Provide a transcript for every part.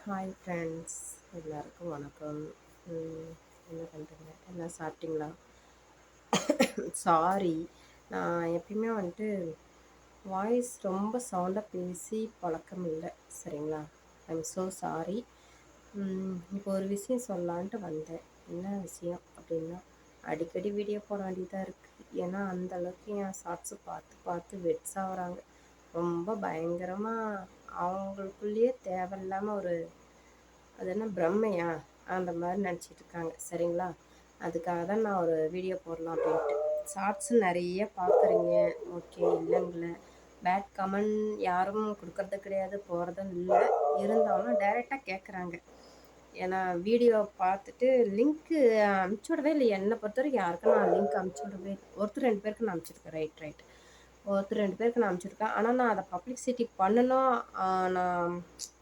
Hi friends, எல்லாருக்கும் வணக்கம். ம், என்ன பண்ணுறீங்க? எல்லாம் சாப்பிட்டீங்களா? சாரி, நான் எப்பயுமே வந்துட்டு வாய்ஸ் ரொம்ப சவுண்டாக பேசி பழக்கம் இல்லை. சரிங்களா? I'm so sorry. இப்போ ஒரு விஷயம் சொல்லலான்ட்டு வந்தேன். என்ன விஷயம் அப்படின்னா, அடிக்கடி வீடியோ போட வேண்டியதாக இருக்குது. ஏன்னா அந்த அளவுக்கு என் ஷார்ட்ஸு பார்த்து பார்த்து வெட்ஸ் ஆகுறாங்க. ரொம்ப பயங்கரமாக அவங்களுக்குள்ளேயே தேவையில்லாமல் ஒரு அது என்ன பிரம்மையா அந்த மாதிரி நினச்சிட்டு இருக்காங்க. சரிங்களா? அதுக்காக தான் நான் ஒரு வீடியோ போடலாம் அப்படின்ட்டு. ஷார்ட்ஸ் நிறைய பார்க்குறீங்க, ஓகே, இல்லைங்கள. பேட் கமெண்ட் யாரும் கொடுக்கறது கிடையாது, போகிறதும் இல்லை. இருந்தாலும் டைரெக்டாக கேட்குறாங்க. ஏன்னா வீடியோ பார்த்துட்டு லிங்க்கு அனுப்பிச்சி விடவே இல்லை. என்னை பொறுத்த வரைக்கும் யாருக்கும் நான் லிங்க் அனுப்பிச்சி விடவே இல்லை. ஒருத்தர் ரெண்டு பேருக்கு நான் அனுப்பிச்சிருக்கேன். ரைட் ரைட் ஒருத்தர் ரெண்டு பேருக்கு நான் அனுப்பிச்சிருக்கேன். ஆனால் நான் அதை பப்ளிசிட்டி பண்ணணும், நான்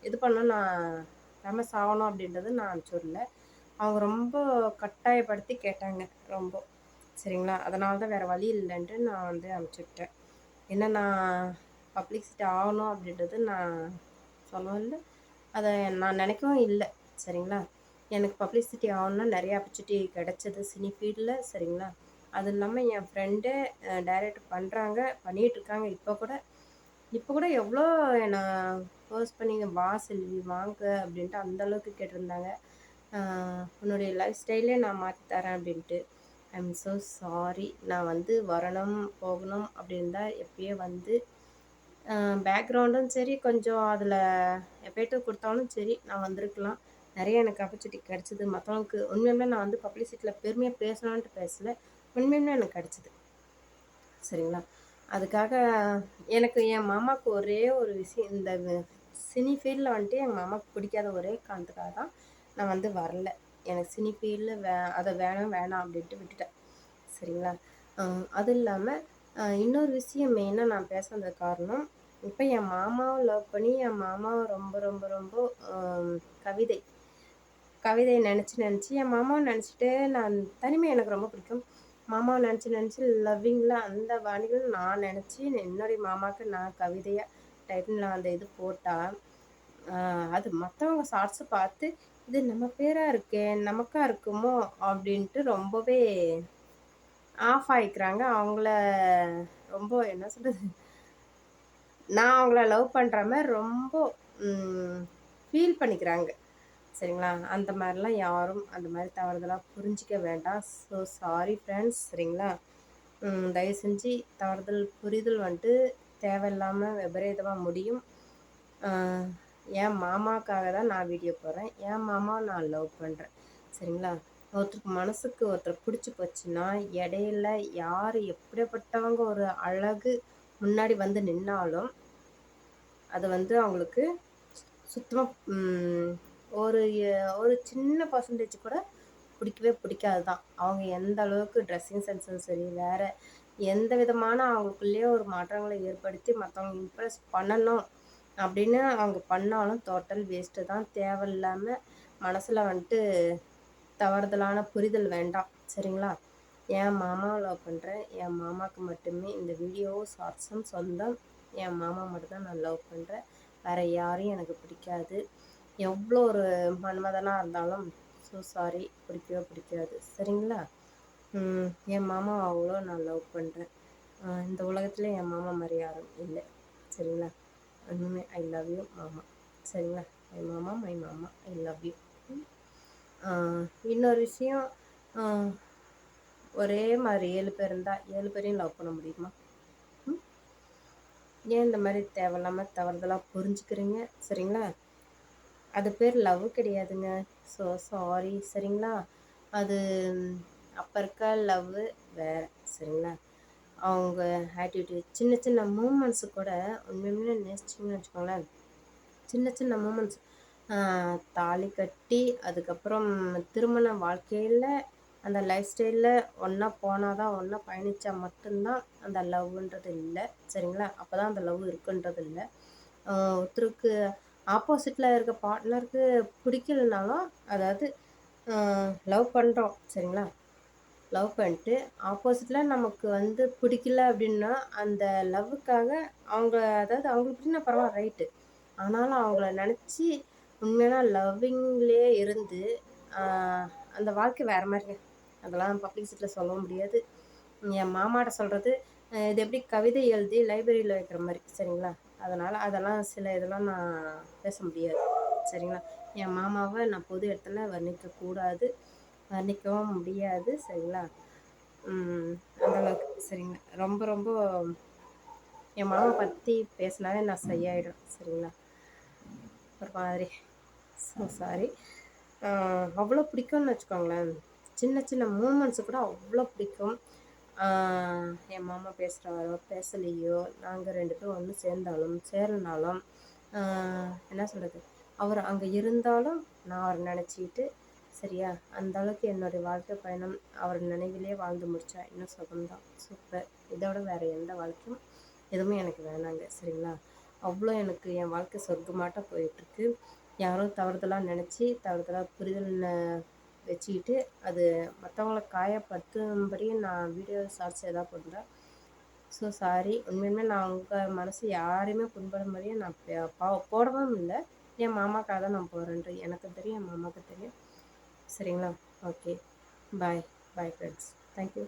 இது பண்ணணும், நான் ஃபேமஸ் ஆகணும் அப்படின்றது நான் அனுப்பிச்சி விடல. அவங்க ரொம்ப கட்டாயப்படுத்தி கேட்டாங்க ரொம்ப. சரிங்களா? அதனால தான் வேறு வழி இல்லைன்ட்டு நான் வந்து அனுப்பிச்சுட்டேன். என்ன நான் பப்ளிசிட்டி ஆகணும் அப்படின்றது நான் சொல்லவும் இல்லை, அதை நான் நினைக்கவும் இல்லை. சரிங்களா? எனக்கு பப்ளிசிட்டி ஆகணுன்னா நிறைய ஆப்பர்ச்சுனிட்டி கிடச்சிது சினி ஃபீல்டில். சரிங்களா? அது இல்லாமல் என் ஃப்ரெண்டு டைரக்ட் பண்ணுறாங்க, பண்ணிகிட்ருக்காங்க. இப்போ கூட எவ்வளோ என்னை ஃபோர்ஸ் பண்ணிங்க, வா செல்வி வாங்க அப்படின்ட்டு அந்தளவுக்கு கேட்டிருந்தாங்க. உன்னுடைய லைஃப் ஸ்டைலே நான் மாற்றி தரேன் அப்படின்ட்டு. I'm so sorry. நான் வந்து வரணும் போகணும் அப்படின்னு தான் எப்பயே வந்து பேக்ரவுண்டும் சரி, கொஞ்சம் அதில் எஃபெக்ட்டு கொடுத்தாலும் சரி, நான் வந்திருக்கலாம். நிறைய எனக்கு ஆப்பர்ச்சுனிட்டி கிடச்சிது. மற்றவங்களுக்கு உண்மையுமே நான் வந்து பப்ளிசிட்டியில் பெருமையாக பேசலான்ட்டு பேசலை, உண்மையுமே எனக்கு கிடச்சிது. சரிங்களா? அதுக்காக எனக்கு என் மாமாவுக்கு ஒரே ஒரு விஷயம், இந்த சினி ஃபீல்டில் வந்துட்டு எங்கள் மாமாவுக்கு பிடிக்காத ஒரே காரணத்துக்காக தான் நான் வந்து வரல. எனக்கு சினி ஃபீல்டில் அதை வேணாம் வேணாம் அப்படின்ட்டு விட்டுட்டேன். சரிங்களா? அது இல்லாமல் இன்னொரு விஷயம் மெயினாக நான் பேச வந்த காரணம், இப்போ என் மாமாவை லவ் பண்ணி என் மாமாவை ரொம்ப ரொம்ப ரொம்ப கவிதை கவிதையை நினச்சி என் மாமாவை நினச்சிட்டு நான் தனிமை எனக்கு ரொம்ப பிடிக்கும். மாமாவை நினச்சி லவ்விங்கில் அந்த பாணிகள் நான் நினச்சி என்னுடைய மாமாவுக்கு நான் கவிதையாக டைப்னு நான் அந்த இது போட்டால், அது மற்றவங்க ஷார்ட்ஸை பார்த்து இது நம்ம பேராக இருக்கே, நமக்கா இருக்குமோ அப்படின்ட்டு ரொம்பவே ஆஃப் ஆகிக்கிறாங்க. அவங்கள ரொம்ப என்ன சொல்கிறது, நான் அவங்கள லவ் பண்ணுற மாதிரி ரொம்ப ஃபீல் பண்ணிக்கிறாங்க. சரிங்களா? அந்த மாதிரிலாம் யாரும் அந்த மாதிரி தவறுதலாக புரிஞ்சிக்க வேண்டாம். So sorry friends. சரிங்களா? தயவு செஞ்சு தவறுதல் புரிதல் வந்துட்டு தேவையில்லாமல் விபரீதமாக முடியும். என் மாமாவுக்காக தான் நான் வீடியோ போடுறேன். என் மாமாவை நான் லவ் பண்ணுறேன். சரிங்களா? ஒருத்தருக்கு மனசுக்கு ஒருத்தர் பிடிச்சி போச்சுன்னா, இடையில யார் எப்படிப்பட்டவங்க ஒரு அழகு முன்னாடி வந்து நின்னாலும் அது வந்து அவங்களுக்கு சுத்தமாக ஒரு ஒரு சின்ன பர்சன்டேஜ் கூட பிடிக்கவே பிடிக்காது தான். அவங்க எந்த அளவுக்கு ட்ரெஸ்ஸிங் சென்ஸும் சரி, வேறு எந்த விதமான அவங்களுக்குள்ளேயே ஒரு மாற்றங்களை ஏற்படுத்தி மற்றவங்க இம்ப்ரெஸ் பண்ணணும் அப்படின்னு அவங்க பண்ணாலும் டோட்டல் வேஸ்ட்டு தான். தேவையில்லாமல் மனசில் வந்துட்டு தவறுதலான புரிதல் வேண்டாம். சரிங்களா? என் மாமாவை லவ் பண்ணுறேன். என் மாமாவுக்கு மட்டுமே இந்த வீடியோவும் ஷார்ட்ஸும் சொந்தம். என் மாமா மட்டும்தான் நான் லவ் பண்ணுறேன். வேறு யாரையும் எனக்கு பிடிக்காது. எவ்வளோ ஒரு மன்மதனாக இருந்தாலும் ஸோ சாரி, பிடிக்கவே பிடிக்காது. சரிங்களா? என் மாமாவை அவ்வளோ நான் லவ் பண்ணுறேன். இந்த உலகத்தில் என் மாமா மாதிரி யாரும் இல்லை. சரிங்களா? இன்னுமே ஐ லவ் யூ மாமா. சரிங்களா? மை மாமா மை மாமா ஐ லவ் யூ. இன்னொரு விஷயம், ஒரே மாதிரி 7 பேர் இருந்தால் 7 பேரையும் லவ் பண்ண முடியுமா? ஏன் இந்த மாதிரி தேவையில்லாமல் தவறுதலாக புரிஞ்சுக்கிறீங்க? சரிங்களா? அது பேர் லவ் கிடையாதுங்க. So sorry. சரிங்களா? அது அப்போ இருக்க லவ்வு வேறு. சரிங்களா? அவங்க ஆட்டிடியூட் சின்ன சின்ன மூமெண்ட்ஸு கூட உண்மையுமே நேசிச்சிங்கன்னு வச்சுக்கோங்களேன், சின்ன சின்ன மூமெண்ட்ஸ், தாலி கட்டி அதுக்கப்புறம் திருமண வாழ்க்கையில் அந்த லைஃப் ஸ்டைலில் ஒன்றா போனால் தான், ஒன்றா பயணித்தா மட்டும்தான் அந்த லவ்ன்றது இல்லை. சரிங்களா? அப்போ தான் அந்த லவ் இருக்குன்றது இல்லை. ஒருத்தருக்கு ஆப்போசிட்டில் இருக்க பார்ட்னருக்கு பிடிக்கலனாலும், அதாவது லவ் பண்ணுறோம். சரிங்களா? லவ் பண்ணிட்டு ஆப்போசிட்டில் நமக்கு வந்து பிடிக்கல அப்படின்னா, அந்த லவ்வுக்காக அவங்க, அதாவது அவங்களுக்கு பிடினா பரவாயில்ல, ரைட்டு. ஆனாலும் அவங்கள நினச்சி உண்மையான லவ்விங்லேயே இருந்து அந்த வாழ்க்கை வேறு மாதிரிங்க. அதெல்லாம் பப்ளிசிட்டியில் சொல்ல முடியாது. என் மாமாட்ட சொல்கிறது, இது எப்படி கவிதை எழுதி லைப்ரரியில் வைக்கிற மாதிரி சரிங்களா. அதனால் அதெல்லாம் சில இதெல்லாம் நான் பேச முடியாது சரிங்களா. என் மாமாவை நான் பொது இடத்துல வர்ணிக்கக்கூடாது, வர்ணிக்கவும் முடியாது சரிங்களா. அந்தளவுக்கு சரிங்களா. ரொம்ப ரொம்ப என் மாமா பற்றி பேசினாவே நான் சரியாயிடும் சரிங்களா. ஒரு மாதிரி ஸோ சாரி. அவ்வளோ பிடிக்கும்னு வச்சுக்கோங்களேன். சின்ன சின்ன மூமெண்ட்ஸு கூட அவ்வளோ பிடிக்கும். என் மாமா பேசுகிறாரோ பேசலையோ, நாங்கள் 2 பேரும் ஒன்று சேர்ந்தாலும் சேரலனாலும் என்ன சொல்கிறது, அவர் அங்கே இருந்தாலும் நான் அவரை நினச்சிக்கிட்டு சரியா, அந்த அளவுக்கு என்னுடைய வாழ்க்கை பயணம் அவர் நினைவிலே வாழ்ந்து முடித்தா இன்னும் சுகம்தான். சூப்பர். இதோட வேறு எந்த வாழ்க்கையும் எதுவுமே எனக்கு வேணாங்க சரிங்களா. அவ்வளோ எனக்கு என் வாழ்க்கை சொர்க்கமாட்டம் போயிட்டுருக்கு. யாரோ தவறுதலாக நினச்சி தவறுதலாக புரிதல் வச்சுக்கிட்டு அது மற்றவங்கள காயப்படுத்தும்படி நான் வீடியோ ஷார்ட்ஸ் எதாவது போட்டிருந்தா ஸோ சாரி. உண்மையுமே நான் உங்கள் மனசு யாரையுமே புண்படும்படியே நான் போடவும் இல்லை. என் மாமாக்காக தான் நான் போகிறேன்ட்டு எனக்கும் தெரியும், என் மாமாவுக்கு தெரியும் சரிங்களா. ஓகே, பாய் பாய் ஃப்ரெண்ட்ஸ். தேங்க்யூ.